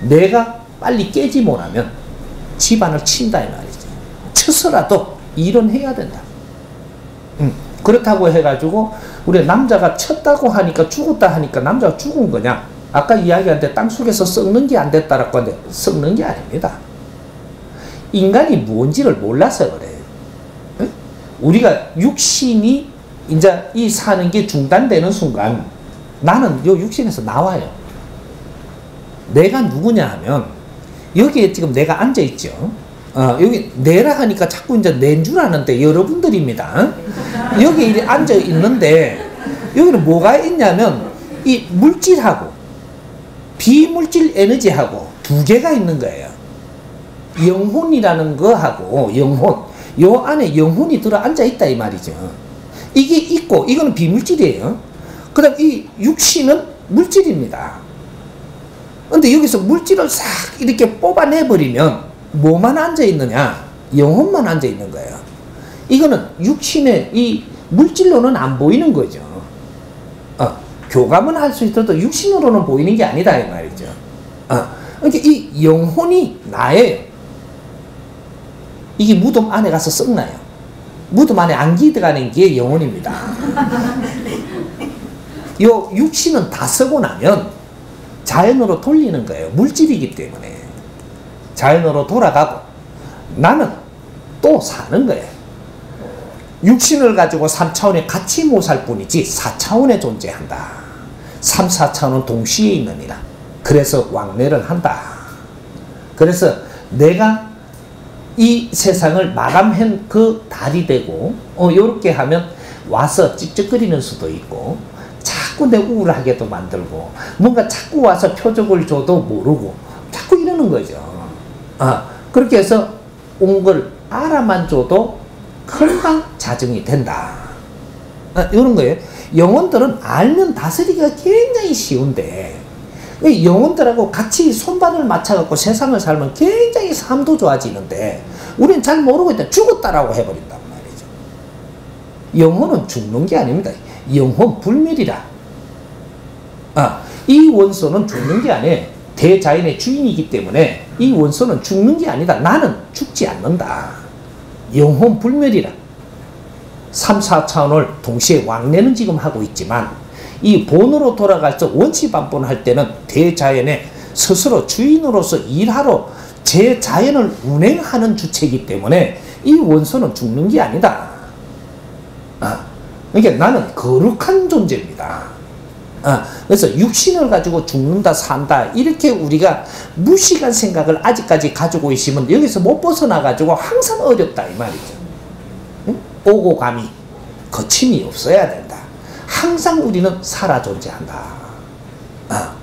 내가 빨리 깨지 못하면 집안을 친다 이 말이죠. 쳐서라도 일은 해야 된다. 그렇다고 해가지고 우리 남자가 쳤다고 하니까 죽었다 하니까 남자가 죽은 거냐? 아까 이야기한데 땅속에서 썩는 게 안 됐다라고 하는데 썩는 게 아닙니다. 인간이 뭔지를 몰라서 그래요. 응? 우리가 육신이 이제 이 사는 게 중단되는 순간 나는 요 육신에서 나와요. 내가 누구냐 하면 여기에 지금 내가 앉아 있죠. 여기 내라 하니까 자꾸 이제 낸 줄 아는데 여러분들입니다. 여기 앉아 있는데 여기는 뭐가 있냐면 이 물질하고 비물질 에너지하고 두 개가 있는 거예요. 영혼이라는 거하고 영혼, 요 안에 영혼이 들어 앉아 있다 이 말이죠. 이게 있고 이거는 비물질이에요. 그 다음 이 육신은 물질입니다. 근데 여기서 물질을 싹 이렇게 뽑아내버리면 뭐만 앉아 있느냐? 영혼만 앉아 있는 거예요. 이거는 육신의 이 물질로는 안 보이는 거죠. 교감은 할 수 있어도 육신으로는 보이는 게 아니다 이 말이죠. 그러니까 이 영혼이 나예요. 이게 무덤 안에 가서 썩나요? 무덤 안에 안기 들어가는 게 영혼입니다. 요 육신은 다 쓰고 나면 자연으로 돌리는 거예요. 물질이기 때문에. 자연으로 돌아가고 나는 또 사는 거예요. 육신을 가지고 3차원에 같이 못 살 뿐이지 4차원에 존재한다. 3, 4차원은 동시에 있느니라. 그래서 왕래를 한다. 그래서 내가 이 세상을 마감한 그 달이 되고 요렇게 하면 와서 찝쩍거리는 수도 있고 자꾸 내 우울하게도 만들고 뭔가 자꾸 와서 표적을 줘도 모르고 자꾸 이러는 거죠. 그렇게 해서 온 걸 알아만 줘도 금방 자정이 된다. 이런 거예요. 영혼들은 알면 다스리기가 굉장히 쉬운데 영혼들하고 같이 손발을 맞춰갖고 세상을 살면 굉장히 삶도 좋아지는데 우리는 잘 모르고 있다. 죽었다라고 해버린단 말이죠. 영혼은 죽는 게 아닙니다. 영혼 불멸이라. 이 원소는 죽는 게 아니에요. 대자연의 주인이기 때문에 이 원소는 죽는 게 아니다. 나는 죽지 않는다. 영혼 불멸이라. 3, 4차원을 동시에 왕래는 지금 하고 있지만 이 본으로 돌아가서 원시반본할 때는 대자연의 스스로 주인으로서 일하러 제 자연을 운행하는 주체이기 때문에 이 원소는 죽는 게 아니다. 그러니까 나는 거룩한 존재입니다. 그래서 육신을 가지고 죽는다 산다 이렇게 우리가 무식한 생각을 아직까지 가지고 있으면 여기서 못 벗어나 가지고 항상 어렵다 이 말이죠. 오고 감이 거침이 없어야 된다. 항상 우리는 살아 존재한다.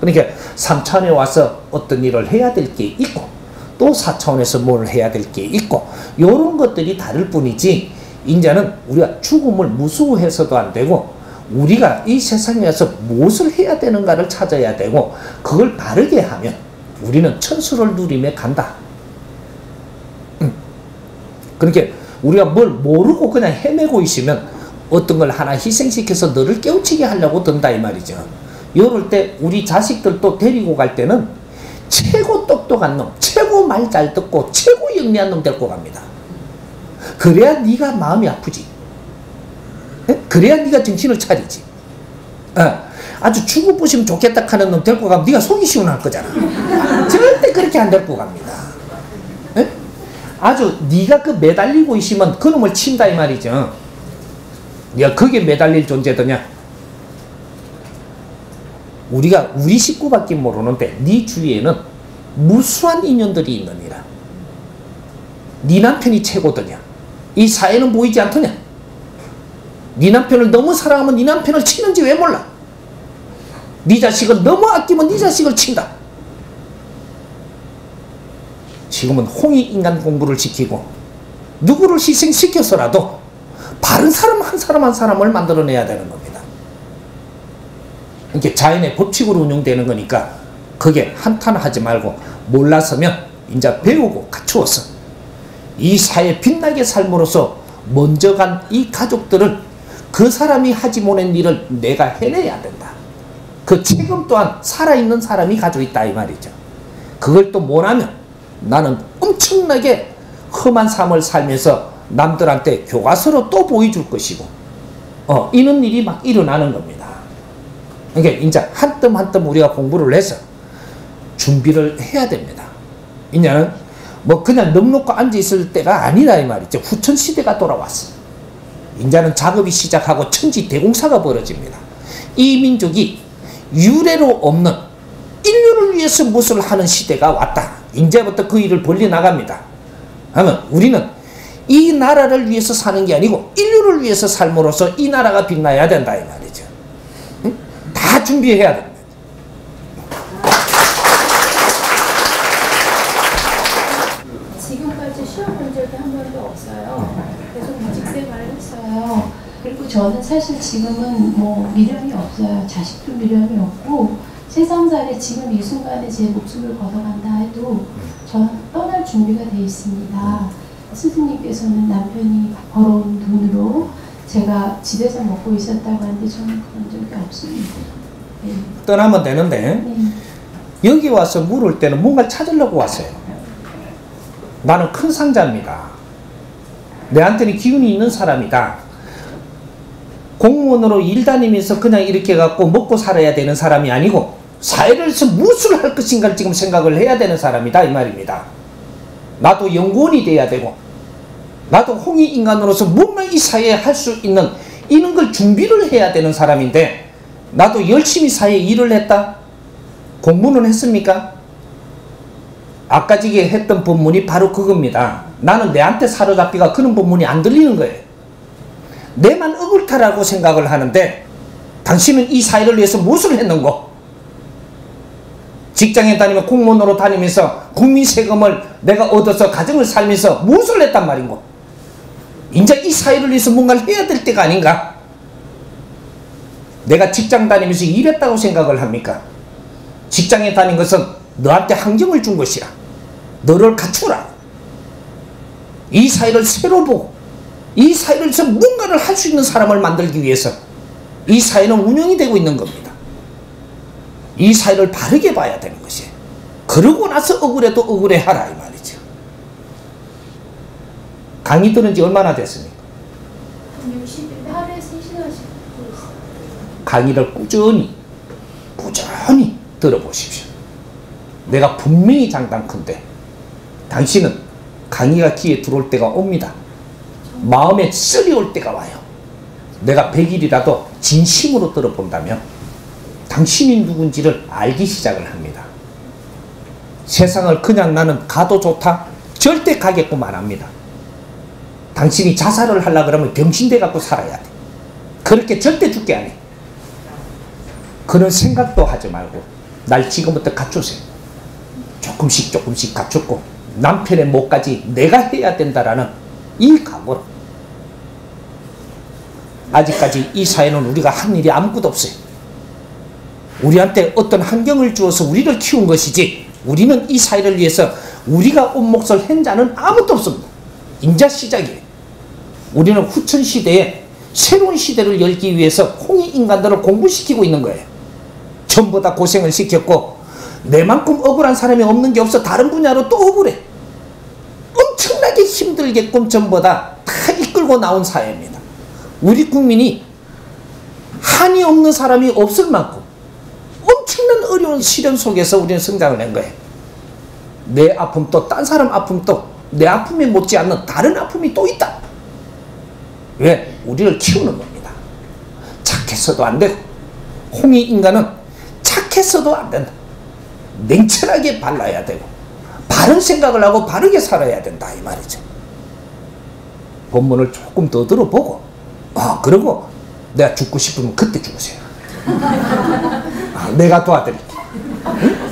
그러니까 3차원에 와서 어떤 일을 해야 될 게 있고 또 4차원에서 뭘 해야 될 게 있고 이런 것들이 다를 뿐이지 이제는 우리가 죽음을 무수해서도 안 되고 우리가 이 세상에서 무엇을 해야 되는가를 찾아야 되고 그걸 바르게 하면 우리는 천수를 누리며 간다. 그러니까 우리가 뭘 모르고 그냥 헤매고 있으면 어떤 걸 하나 희생시켜서 너를 깨우치게 하려고 든다 이 말이죠. 이럴 때 우리 자식들도 데리고 갈 때는 최고 똑똑한 놈, 최고 말 잘 듣고 최고 영리한 놈 데리고 갑니다. 그래야 네가 마음이 아프지. 그래야 네가 정신을 차리지. 아주 죽어보시면 좋겠다 하는 놈 데리고 가면 네가 속이 시원할 거잖아. 절대 그렇게 안 데리고 갑니다. 아주 네가 그 매달리고 있으면 그 놈을 친다 이 말이죠. 네가 거기에 매달릴 존재더냐? 우리가 우리 식구밖에 모르는데 네 주위에는 무수한 인연들이 있느니라. 네 남편이 최고더냐? 이 사회는 보이지 않더냐? 네 남편을 너무 사랑하면 네 남편을 치는지 왜 몰라? 네 자식을 너무 아끼면 네 자식을 친다. 지금은 홍익인간 공부를 시키고 누구를 희생시켜서라도 바른 사람 한 사람 한 사람을 만들어내야 되는 겁니다. 이게 자연의 법칙으로 운영되는 거니까 그게 한탄하지 말고 몰라서면 이제 배우고 갖추어서 이 사회 빛나게 삶으로써 먼저 간 이 가족들을 그 사람이 하지 못한 일을 내가 해내야 된다. 그 책임 또한 살아있는 사람이 가지고 있다 이 말이죠. 그걸 또 못하면 나는 엄청나게 험한 삶을 살면서 남들한테 교과서로 또 보여줄 것이고 이런 일이 막 일어나는 겁니다. 그러니까 이제 한 뜸 한 뜸 우리가 공부를 해서 준비를 해야 됩니다. 이제는 뭐 그냥 넉넉히 앉아있을 때가 아니라 이 말이죠. 후천시대가 돌아왔어. 이제는 작업이 시작하고 천지대공사가 벌어집니다. 이 민족이 유례로 없는 인류를 위해서 무엇을 하는 시대가 왔다. 이제부터 그 일을 벌려나갑니다. 하면 우리는 이 나라를 위해서 사는 게 아니고 인류를 위해서 삶으로써 이 나라가 빛나야 된다 이 말이죠. 응? 다 준비해야 됩니다. 지금까지 시험 본 적이 한 번도 없어요. 계속 무직 생활을 했어요. 그리고 저는 사실 지금은 뭐 미련이 없어요. 자식도 미련이 없고 세상살이 지금 이 순간에 제 목숨을 걸어간다 해도 저는 떠날 준비가 되어 있습니다. 스승님께서는 남편이 벌어온 돈으로 제가 집에서 먹고 있었다고 하는데 저는 그런 적이 없습니다. 네. 떠나면 되는데 여기 와서 물을 때는 뭔가 찾으려고 왔어요. 나는 큰 상자입니다. 내한테는 기운이 있는 사람이다. 공무원으로 일 다니면서 그냥 이렇게 갖고 먹고 살아야 되는 사람이 아니고 사회를 위해서 무엇을 할 것인가를 지금 생각을 해야 되는 사람이다 이 말입니다. 나도 연구원이 돼야 되고 나도 홍익인간으로서 뭔가 이 사회에 할 수 있는 이런 걸 준비를 해야 되는 사람인데 나도 열심히 사회에 일을 했다? 공부는 했습니까? 아까 지게 했던 법문이 바로 그겁니다. 나는 내한테 사로잡기가 그런 법문이 안 들리는 거예요. 내만 억울하다고 생각을 하는데 당신은 이 사회를 위해서 무엇을 했는고? 직장에 다니면 공무원으로 다니면서 국민 세금을 내가 얻어서 가정을 살면서 무엇을 했단 말인고? 이제 이 사회를 위해서 뭔가를 해야 될 때가 아닌가? 내가 직장 다니면서 일했다고 생각을 합니까? 직장에 다닌 것은 너한테 환경을 준 것이야. 너를 갖추라. 이 사회를 새로 보고 이 사회를 위해서 뭔가를 할 수 있는 사람을 만들기 위해서 이 사회는 운영이 되고 있는 겁니다. 이 사회를 바르게 봐야 되는 것이에요. 그러고 나서 억울해도 억울해하라 이 말이죠. 강의 들은 지 얼마나 됐습니까? 한 60일 하루에 3시간씩 듣고 있어요. 강의를 꾸준히 들어보십시오. 내가 분명히 장담컨대 당신은 강의가 귀에 들어올 때가 옵니다. 마음에 썰이 올 때가 와요. 내가 100일이라도 진심으로 들어본다면 당신이 누군지를 알기 시작을 합니다. 세상을 그냥 나는 가도 좋다? 절대 가겠고 말합니다. 당신이 자살을 하려고 그러면 병신돼 갖고 살아야 돼. 그렇게 절대 죽게 안 해. 그런 생각도 하지 말고 날 지금부터 갖추세요. 조금씩 갖췄고 남편의 몫까지 내가 해야 된다라는 이 각오로. 아직까지 이 사회는 우리가 한 일이 아무것도 없어요. 우리한테 어떤 환경을 주어서 우리를 키운 것이지 우리는 이 사회를 위해서 우리가 온 몫을 한 자는 아무것도 없습니다. 인자 시작이에요. 우리는 후천시대에 새로운 시대를 열기 위해서 홍익인간들을 공부시키고 있는 거예요. 전부 다 고생을 시켰고 내만큼 억울한 사람이 없는 게 없어. 다른 분야로 또 억울해. 엄청나게 힘들게끔 전부 다 이끌고 나온 사회입니다. 우리 국민이 한이 없는 사람이 없을 만큼 엄청난 어려운 시련 속에서 우리는 성장을 한 거예요. 내 아픔도 딴 사람 아픔도 내 아픔에 못지않는 다른 아픔이 또 있다. 왜? 우리를 키우는 겁니다. 착해서도 안 되고 홍익인간은 착해서도 안 된다. 냉철하게 발라야 되고 바른 생각을 하고 바르게 살아야 된다 이 말이죠. 본문을 조금 더 들어보고 그리고 내가 죽고 싶으면 그때 죽으세요. 내가 도와드릴게. 응?